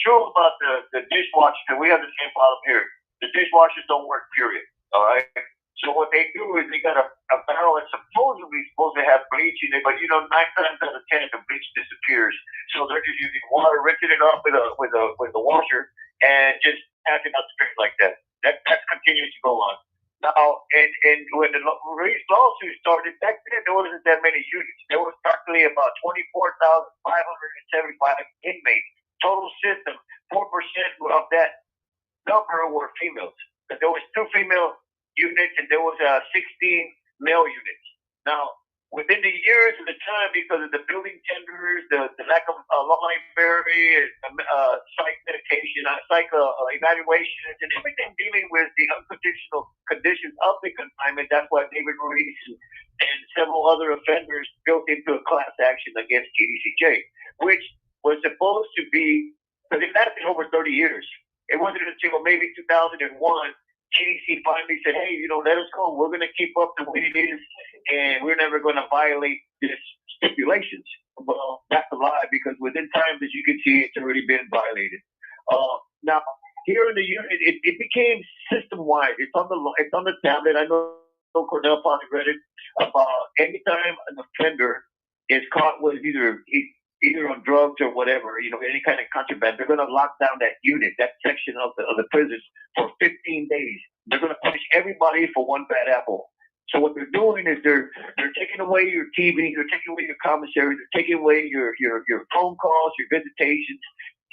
true about the dishwasher, and we have the same problem here. The dishwashers don't work, period. All right. So what they do is they got a barrel that's supposedly supposed to have bleach in it, but 9 times out of 10 the bleach disappears. So they're just using water, rinsing it off with a washer, and just passing out the street like that. That continues to go on. Now, and when the race lawsuit started back then, there wasn't that many units. There was practically about 24,575 inmates. Total system, 4% of that number were females. There was 2 female units and there was 16 male units. Now, within the years of the time, because of the building tenders, the lack of library, psych medication, psych evaluations, and everything dealing with the unconditional conditions of the confinement, that's why David Ruiz and several other offenders built into a class action against TDCJ, which was supposed to be, because it lasted over 30 years. It wasn't until maybe 2001 TDC finally said, hey, let us go. We're going to keep up the way it is, and we're never going to violate these stipulations. Well, that's a lie, because within time, as you can see, it's already been violated. Now, here in the unit, it became system-wide. It's on the tablet. I know Cornell probably read it. About any time an offender is caught with either on drugs or whatever, any kind of contraband, they're going to lock down that unit, that section of the prisons for 15 days. They're going to punish everybody for one bad apple. So what they're doing is they're taking away your TV, they're taking away your commissary, they're taking away your phone calls, your visitations,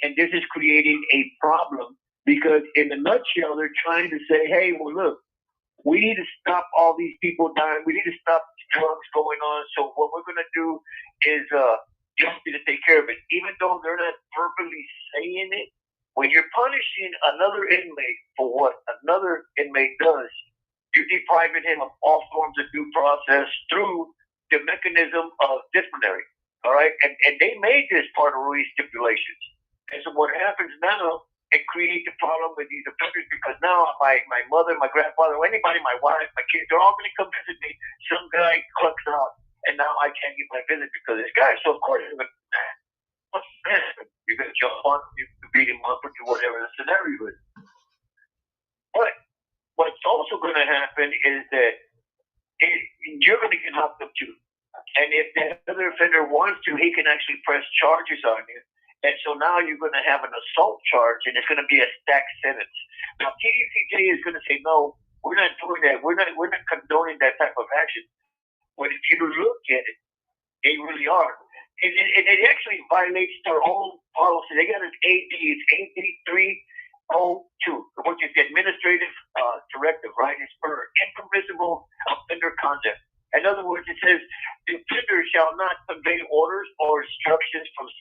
and this is creating a problem, because in a nutshell, they're trying to say, hey, well, look, we need to stop all these people dying. We need to stop drugs going on. So what we're going to do is you have to take care of it, even though they're not verbally saying it. When you're punishing another inmate for what another inmate does, you're depriving him of all forms of due process through the mechanism of disciplinary. All right, and they made this part of Ruiz stipulations. And so what happens now? It creates a problem with these offenders, because now my mother, my grandfather, anybody, my wife, my kids, they're all going to come visit me. Some guy clucks out, and now I can't get my visit because of this guy. So of course, you're going to jump on, you beat him up, or do whatever the scenario is. But what's also going to happen is that you're going to get locked up too. And if that other offender wants to, he can actually press charges on you. And so now you're going to have an assault charge, and it's going to be a stacked sentence. Now, TDCJ is going to say, no, we're not doing that. We're not condoning that type of action. But if you look at it, they really are. And it actually violates their own policy. They got an AD, it's AD 302, which is the administrative directive, right? It's for impermissible offender conduct. In other words, it says the offender shall not convey orders or instructions from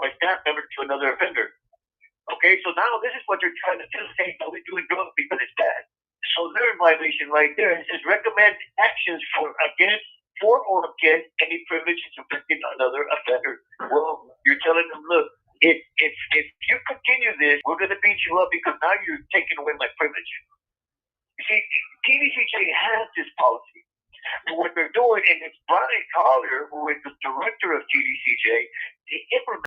a staff member to another offender. Okay, so now this is what they're trying to tell, saying, no, we're doing drugs because it's bad. So they're in violation right there. It says recommend actions for or against any privileges affecting another offender. Well, you're telling them, look, if you continue this, we're going to beat you up because now you're taking away my privilege. You see, TDCJ has this policy. But what they're doing, and it's Brian Collier, who is the director of TDCJ, the implement